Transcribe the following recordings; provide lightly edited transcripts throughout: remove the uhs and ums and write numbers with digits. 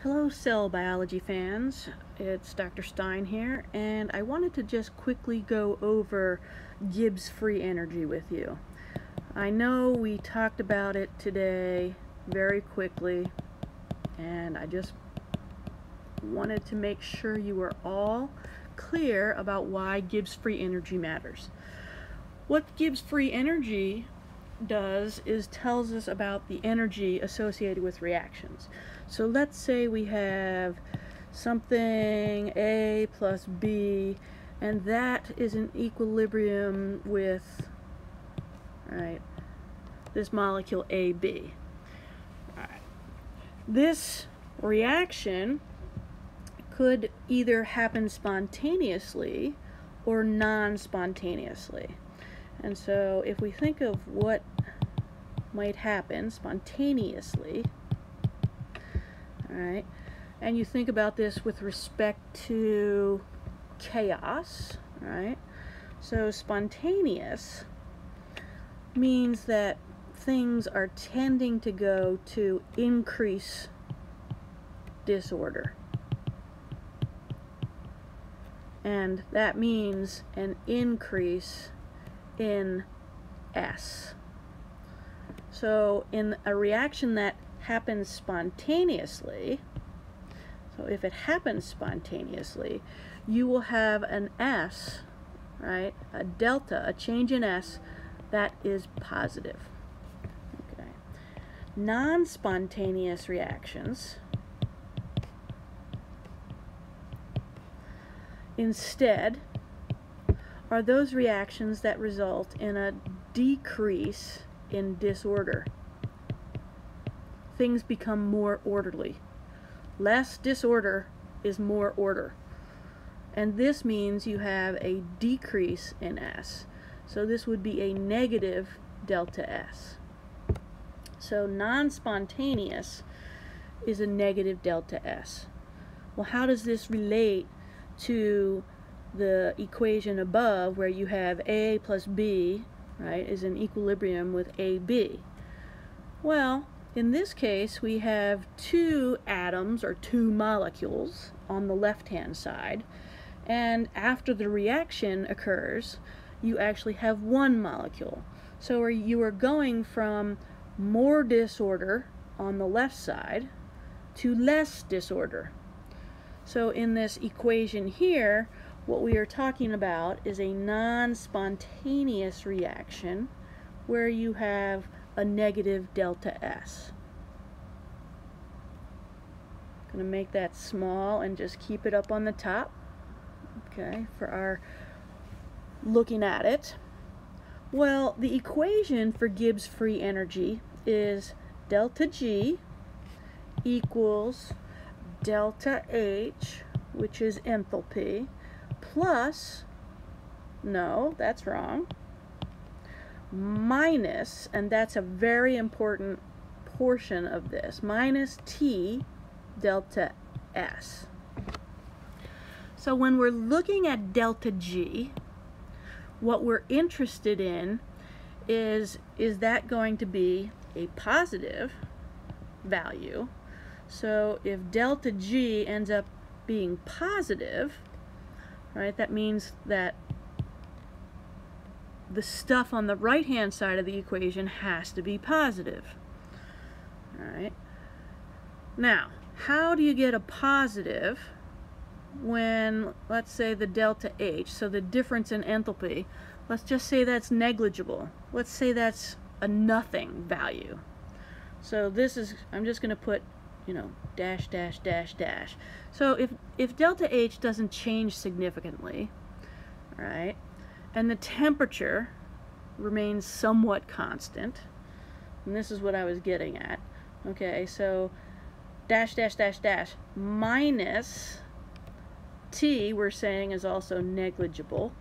Hello cell biology fans, it's Dr. Stein here, and I wanted to just quickly go over Gibbs free energy with you. I know we talked about it today very quickly, and I just wanted to make sure you were all clear about why Gibbs free energy matters. What Gibbs free energy does is tells us about the energy associated with reactions. So let's say we have something A plus B, and that is in equilibrium with this molecule AB. This reaction could either happen spontaneously or non-spontaneously. And so if we think of what might happen spontaneously, and you think about this with respect to chaos, so spontaneous means that things are tending to go to increase disorder. And that means an increase in S. So in a reaction that happens spontaneously, so if it happens spontaneously, you will have an S, a delta, a change in S that is positive. Non-spontaneous reactions instead are those reactions that result in a decrease in disorder. Things become more orderly. Less disorder is more order. And this means you have a decrease in S. So this would be a negative delta S. So non-spontaneous is a negative delta S. Well, how does this relate to the equation above where you have A plus B, is in equilibrium with AB? Well, in this case, we have two atoms or two molecules on the left-hand side, and after the reaction occurs, you actually have one molecule. So you are going from more disorder on the left side to less disorder. So in this equation here, what we are talking about is a non-spontaneous reaction where you have a negative delta S. I'm going to make that small and just keep it up on the top, for our looking at it. Well, the equation for Gibbs free energy is delta G equals delta H, which is enthalpy, plus, no, that's wrong, minus, and that's a very important portion of this, minus T delta S. So when we're looking at delta G, what we're interested in is that going to be a positive value? So if delta G ends up being positive, that means that the stuff on the right-hand side of the equation has to be positive. Now, how do you get a positive when, let's say, the delta H, so the difference in enthalpy, let's just say that's negligible. Let's say that's a nothing value. So this is, I'm just going to put, dash, dash, dash, dash. So if delta H doesn't change significantly, and the temperature remains somewhat constant, and this is what I was getting at, so dash, dash, dash, dash, minus T, we're saying, is also negligible,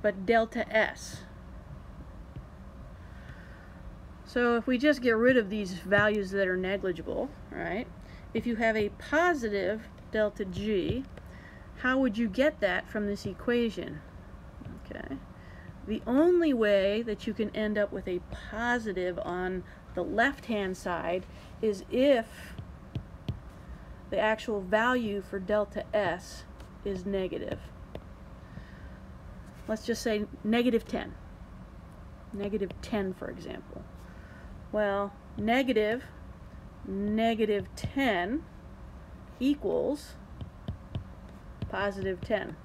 but delta S. So if we just get rid of these values that are negligible, if you have a positive delta G, how would you get that from this equation? The only way that you can end up with a positive on the left-hand side is if the actual value for delta S is negative. Let's just say negative 10. Negative 10, for example. Well, negative 10 equals positive 10.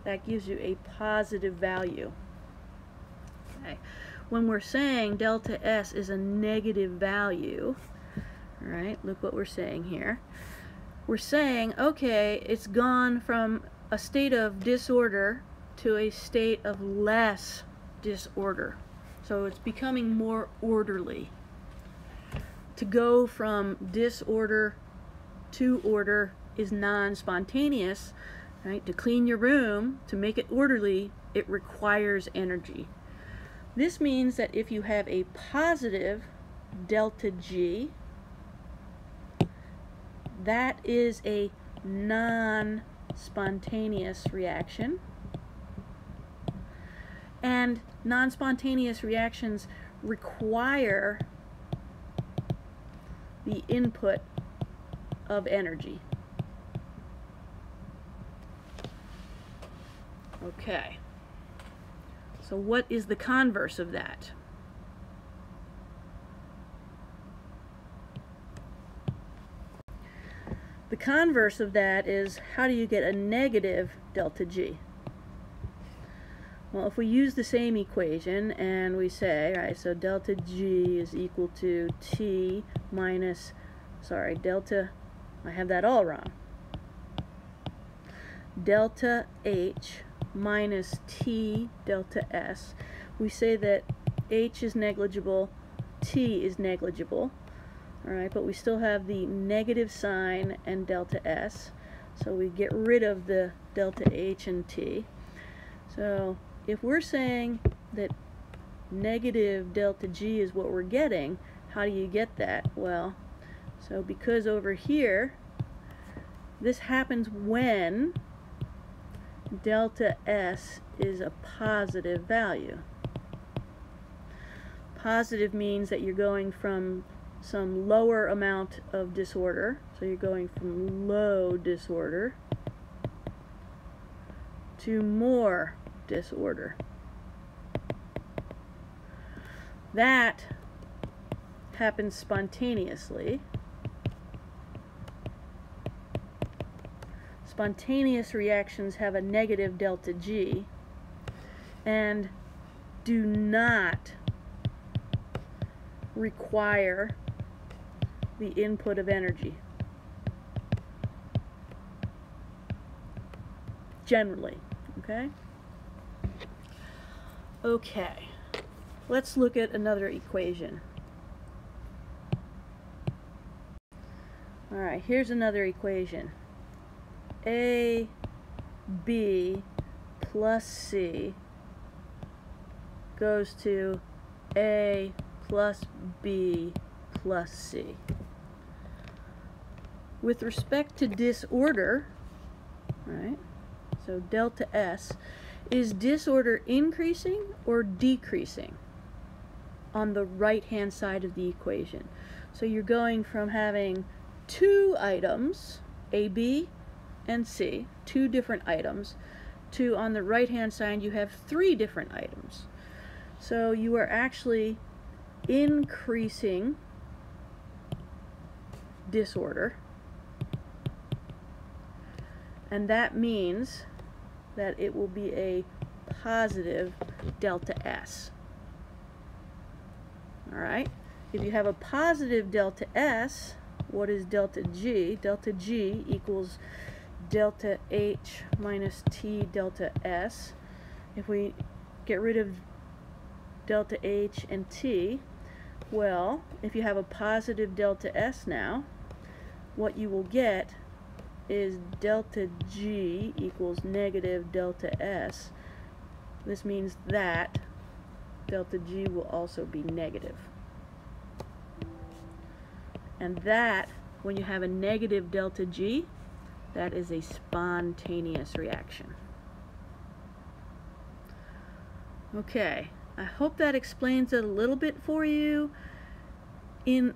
That gives you a positive value. Okay. When we're saying delta S is a negative value, all right, look what we're saying here. We're saying, okay, it's gone from a state of disorder to a state of less disorder. So it's becoming more orderly. To go from disorder to order is non-spontaneous. Right? To clean your room, to make it orderly, it requires energy. This means that if you have a positive delta G, that is a non-spontaneous reaction. And non-spontaneous reactions require the input of energy. Okay, so what is the converse of that? The converse of that is, how do you get a negative delta G? Well, if we use the same equation and we say, all right, so delta G is equal to T minus, sorry, delta, I have that all wrong. Delta H minus T delta S. We say that H is negligible, T is negligible, all right, but we still have the negative sign and delta S, so we get rid of the delta H and T. So if we're saying that negative delta G is what we're getting, how do you get that? Well, so because over here, this happens when delta S is a positive value. Positive means that you're going from some lower amount of disorder, so you're going from low disorder to more disorder. That happens spontaneously. Spontaneous reactions have a negative delta G and do not require the input of energy. Generally, okay? Okay, let's look at another equation. All right, here's another equation. A, B plus C goes to A plus B plus C. With respect to disorder, right, so delta S, is disorder increasing or decreasing on the right-hand side of the equation? So you're going from having two items, AB and C, two different items, to on the right-hand side you have three different items. So you are actually increasing disorder, and that means that it will be a positive delta S. All right, if you have a positive delta S, what is delta G? Delta G equals delta H minus T delta S. If we get rid of delta H and T, well, if you have a positive delta S now, what you will get is delta G equals negative delta S. This means that delta G will also be negative. And that, when you have a negative delta G, that is a spontaneous reaction. Okay, I hope that explains it a little bit for you. In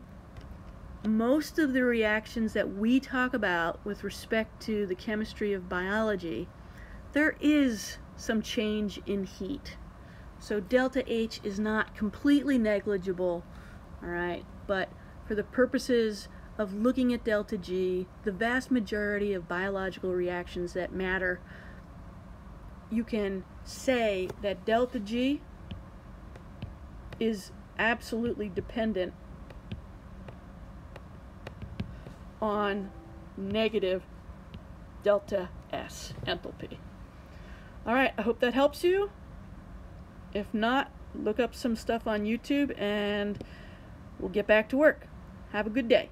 most of the reactions that we talk about with respect to the chemistry of biology, there is some change in heat. So delta H is not completely negligible, all right, but for the purposes of looking at delta G, the vast majority of biological reactions that matter, you can say that delta G is absolutely dependent on negative delta S enthalpy. All right, I hope that helps you. If not, look up some stuff on YouTube and we'll get back to work. Have a good day.